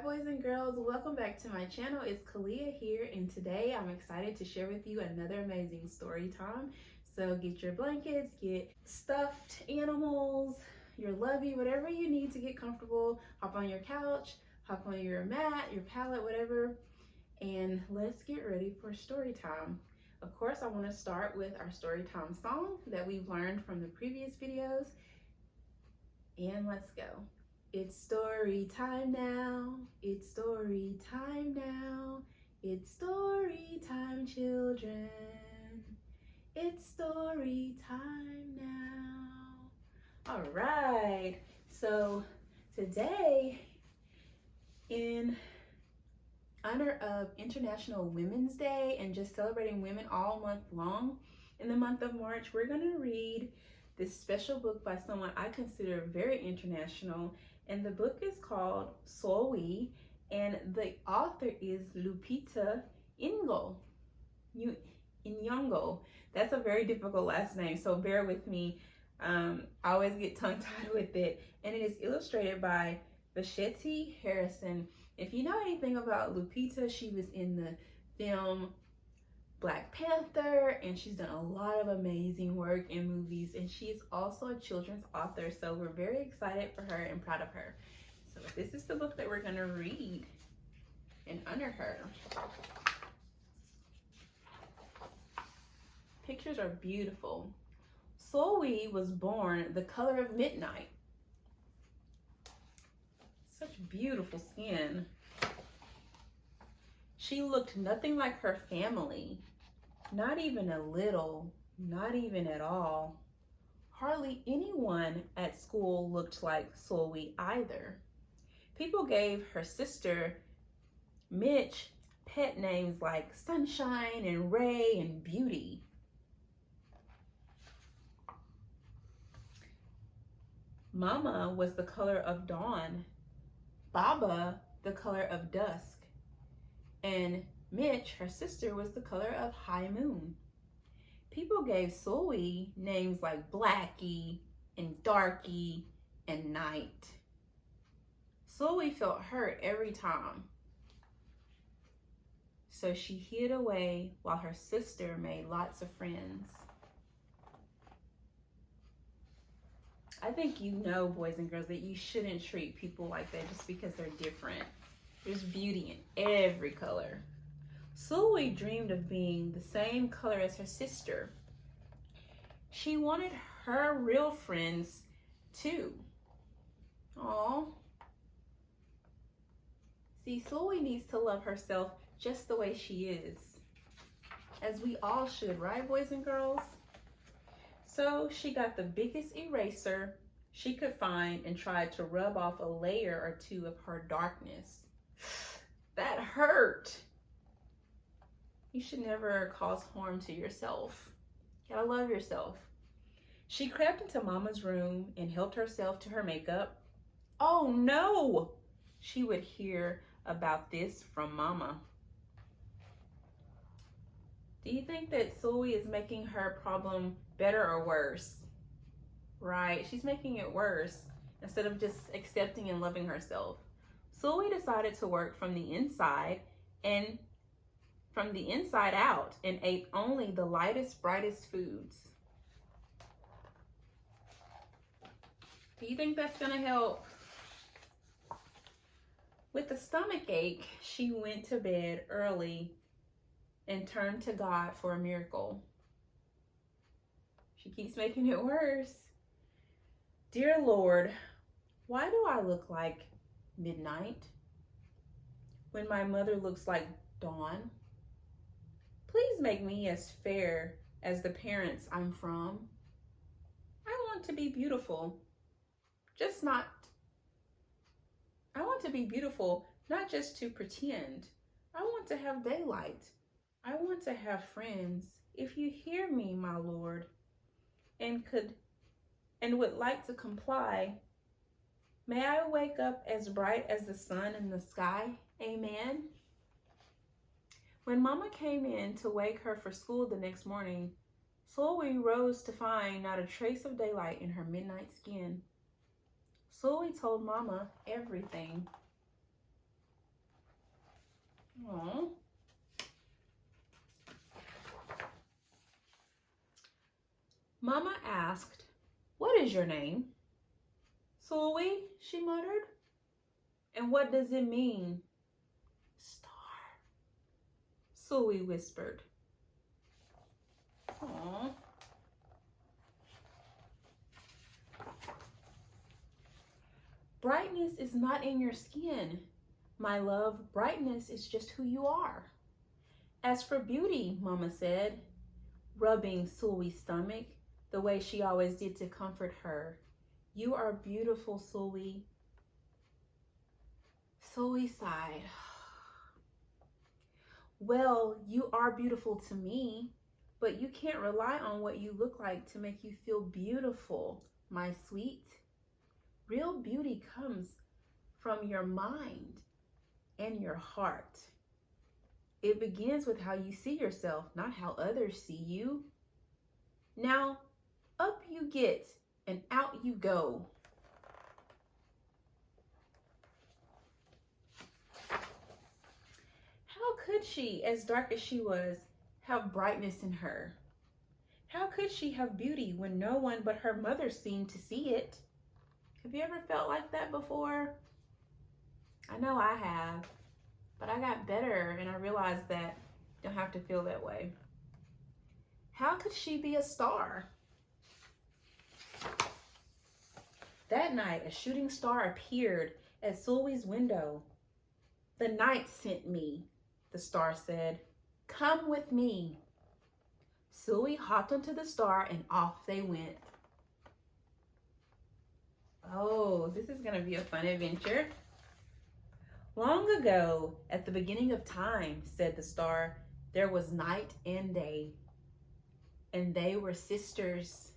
boys and girls, welcome back to my channel. It's Kalia here, and today I'm excited to share with you another amazing story time. So get your blankets, get stuffed animals, your lovey, whatever you need to get comfortable. Hop on your couch, hop on your mat, your pallet, whatever, and let's get ready for story time. Of course, I want to start with our story time song that we've learned from the previous videos, and let's go. It's story time now, it's story time now, it's story time, children, it's story time now. All right, so today, in honor of International Women's Day and just celebrating women all month long, in the month of March, we're gonna read this special book by someone I consider very international. And the book is called Sulwe, and the author is Lupita Nyongo. That's a very difficult last name, so bear with me. I always get tongue-tied with it. And it is illustrated by Vashti Harrison. If you know anything about Lupita, she was in the film Black Panther, and she's done a lot of amazing work in movies, and she's also a children's author, so we're very excited for her and proud of her. So this is the book that we're going to read and honor her. Pictures are beautiful. Sulwe was born the color of midnight. Such beautiful skin. She looked nothing like her family. Not even a little, not even at all. Hardly anyone at school looked like Sulwe either. People gave her sister, Mitch, pet names like Sunshine and Ray and Beauty. Mama was the color of dawn, Baba the color of dusk, and Mitch, her sister, was the color of high moon. People gave Sulwe names like Blackie and Darky and Night. Sulwe felt hurt every time, so she hid away while her sister made lots of friends. I think you know, boys and girls, that you shouldn't treat people like that just because they're different. There's beauty in every color. Sulwe dreamed of being the same color as her sister. She wanted her real friends too. Aww. See, Sulwe needs to love herself just the way she is, as we all should, right, boys and girls? So she got the biggest eraser she could find and tried to rub off a layer or two of her darkness. That hurt. You should never cause harm to yourself. You gotta love yourself. She crept into Mama's room and helped herself to her makeup. Oh no! She would hear about this from Mama. Do you think that Sulwe is making her problem better or worse? Right, she's making it worse instead of just accepting and loving herself. Sulwe decided to work from the inside out and ate only the lightest, brightest foods. Do you think that's gonna help? With a stomach ache, she went to bed early and turned to God for a miracle. She keeps making it worse. Dear Lord, why do I look like midnight when my mother looks like dawn? Please make me as fair as the parents I'm from. I want to be beautiful, not just to pretend. I want to have daylight. I want to have friends. If you hear me, my Lord, and would like to comply, may I wake up as bright as the sun in the sky. Amen. When Mama came in to wake her for school the next morning, Sulwe rose to find not a trace of daylight in her midnight skin. Sulwe told Mama everything. Aww. Mama asked, "What is your name?" "Sulwe," she muttered. "And what does it mean?" "Star," Sulwe whispered. Aww. "Brightness is not in your skin, my love. Brightness is just who you are. As for beauty," Mama said, rubbing Sulwe's stomach the way she always did to comfort her, "you are beautiful, Sulwe." Sulwe sighed. "Well, you are beautiful to me, but you can't rely on what you look like to make you feel beautiful, my sweet. Real beauty comes from your mind and your heart. It begins with how you see yourself, not how others see you. Now, up you get and out you go." How could she, as dark as she was, have brightness in her? How could she have beauty when no one but her mother seemed to see it? Have you ever felt like that before? I know I have, but I got better and I realized that you don't have to feel that way. How could she be a star? That night, a shooting star appeared at Sulwe's window. "The night sent me," the star said. "Come with me." Sulwe hopped onto the star and off they went. Oh, this is going to be a fun adventure. "Long ago, at the beginning of time," said the star, "there was night and day, and they were sisters.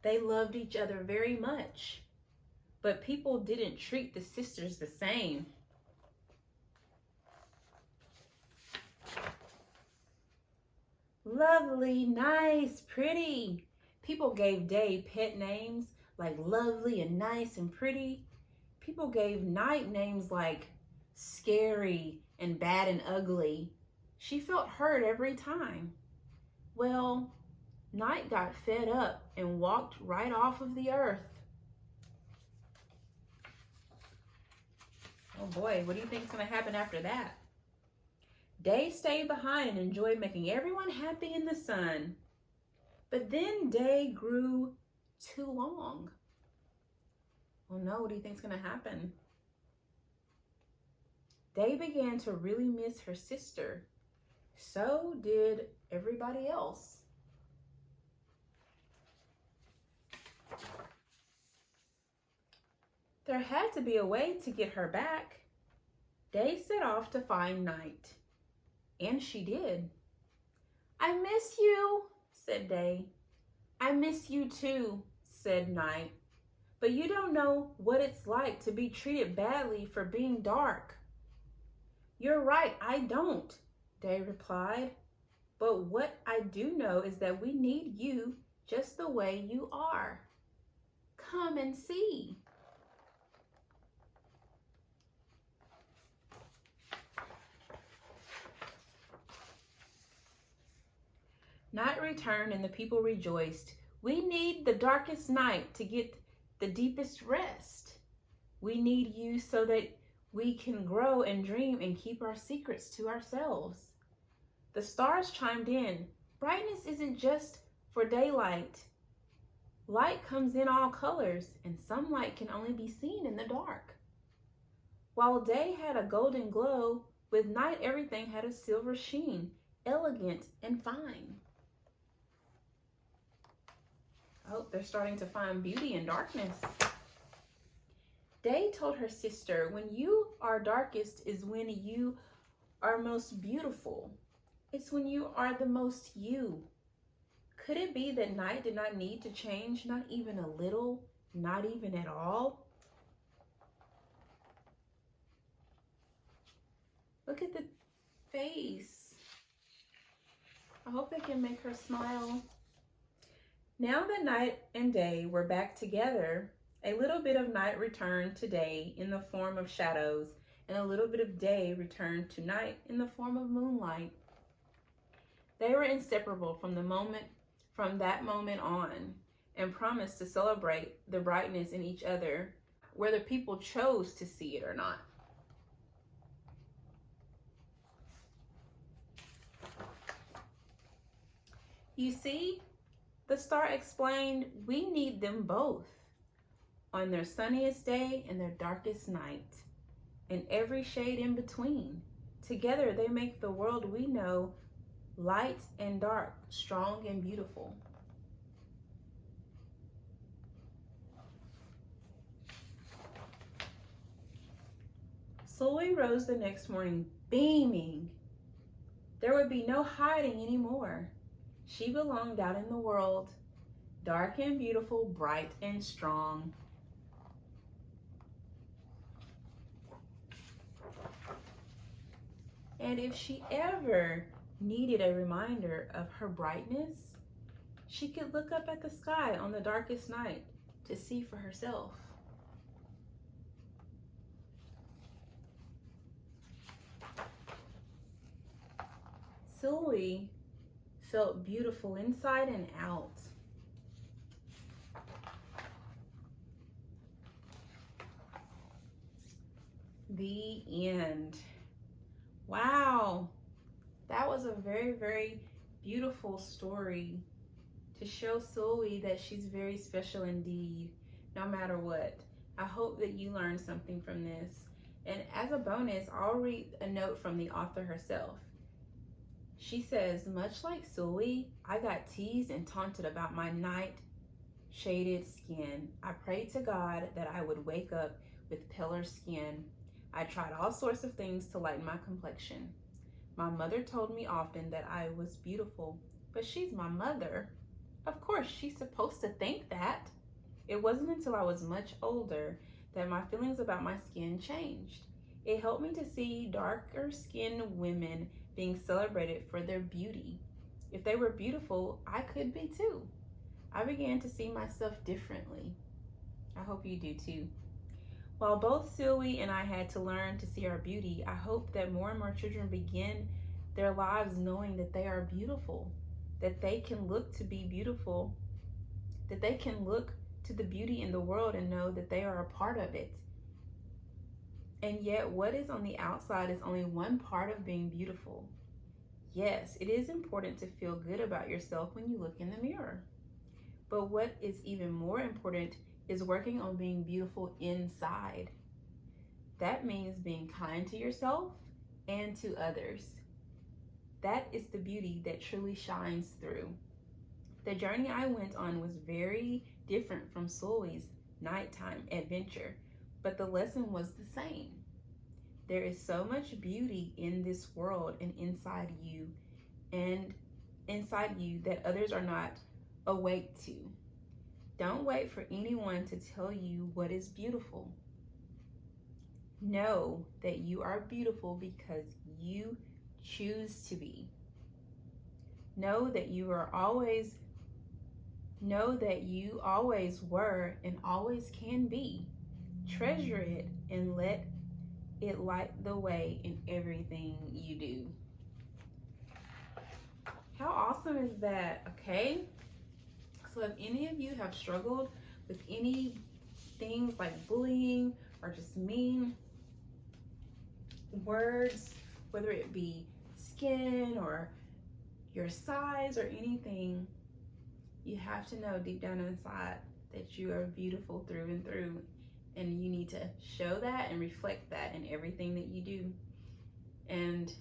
They loved each other very much, but people didn't treat the sisters the same. Lovely, nice, pretty. People gave day pet names like lovely and nice and pretty. People gave night names like scary and bad and ugly. She felt hurt every time. Well, night got fed up and walked right off of the earth." Oh boy, what do you think is going to happen after that? Day stayed behind and enjoyed making everyone happy in the sun. But then day grew too long. Oh no, what do you think is going to happen? Day began to really miss her sister. So did everybody else. There had to be a way to get her back. Day set off to find Night. And she did. "I miss you," said Day. "I miss you too," said Night. "But you don't know what it's like to be treated badly for being dark." "You're right, I don't," Day replied. "But what I do know is that we need you just the way you are. Come and see." Night returned and the people rejoiced. "We need the darkest night to get the deepest rest. We need you so that we can grow and dream and keep our secrets to ourselves." The stars chimed in. "Brightness isn't just for daylight. Light comes in all colors, and some light can only be seen in the dark. While day had a golden glow, with night everything had a silver sheen, elegant and fine." Oh, they're starting to find beauty in darkness. Day told her sister, "When you are darkest is when you are most beautiful. It's when you are the most you." Could it be that Night did not need to change, not even a little, not even at all? Look at the face. I hope they can make her smile. Now that Night and Day were back together, A little bit of night returned to day in the form of shadows, and a little bit of day returned to night in the form of moonlight. They were inseparable from that moment on, and promised to celebrate the brightness in each other, whether people chose to see it or not. You see, the star explained, we need them both on their sunniest day and their darkest night, and every shade in between. Together they make the world we know light and dark, strong and beautiful. Sulwe rose the next morning beaming. There would be no hiding anymore. She belonged out in the world, dark and beautiful, bright and strong. And if she ever needed a reminder of her brightness, she could look up at the sky on the darkest night to see for herself. Sulwe felt beautiful inside and out. The end. Wow, that was a very, very beautiful story to show Sulwe that she's very special indeed, no matter what. I hope that you learned something from this. And as a bonus, I'll read a note from the author herself. She says, much like Sulwe, I got teased and taunted about my night-shaded skin. I prayed to God that I would wake up with paler skin. I tried all sorts of things to lighten my complexion. My mother told me often that I was beautiful, but she's my mother. Of course, she's supposed to think that. It wasn't until I was much older that my feelings about my skin changed. It helped me to see darker-skinned women being celebrated for their beauty. If they were beautiful, I could be too. I began to see myself differently. I hope you do too. While both Sulwe and I had to learn to see our beauty, I hope that more and more children begin their lives knowing that they are beautiful, that they can look to be beautiful, that they can look to the beauty in the world and know that they are a part of it. And yet what is on the outside is only one part of being beautiful. Yes, it is important to feel good about yourself when you look in the mirror. But what is even more important is working on being beautiful inside. That means being kind to yourself and to others. That is the beauty that truly shines through. The journey I went on was very different from Sulwe's nighttime adventure, but the lesson was the same. There is so much beauty in this world and inside you that others are not awake to. Don't wait for anyone to tell you what is beautiful. Know that you are beautiful because you choose to be. Know that you always were and always can be. Treasure it and let it light the way in everything you do. How awesome is that? Okay. So if any of you have struggled with any things like bullying or just mean words, whether it be skin or your size or anything, you have to know deep down inside that you are beautiful through and through, and you need to show that and reflect that in everything that you do. And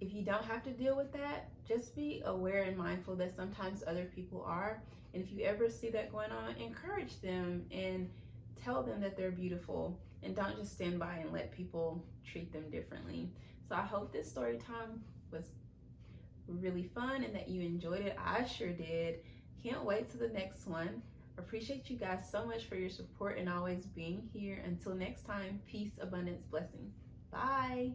if you don't have to deal with that, just be aware and mindful that sometimes other people are. And if you ever see that going on, encourage them and tell them that they're beautiful, and don't just stand by and let people treat them differently. So I hope this story time was really fun and that you enjoyed it. I sure did. Can't wait till the next one. Appreciate you guys so much for your support and always being here. Until next time, peace, abundance, blessings. Bye.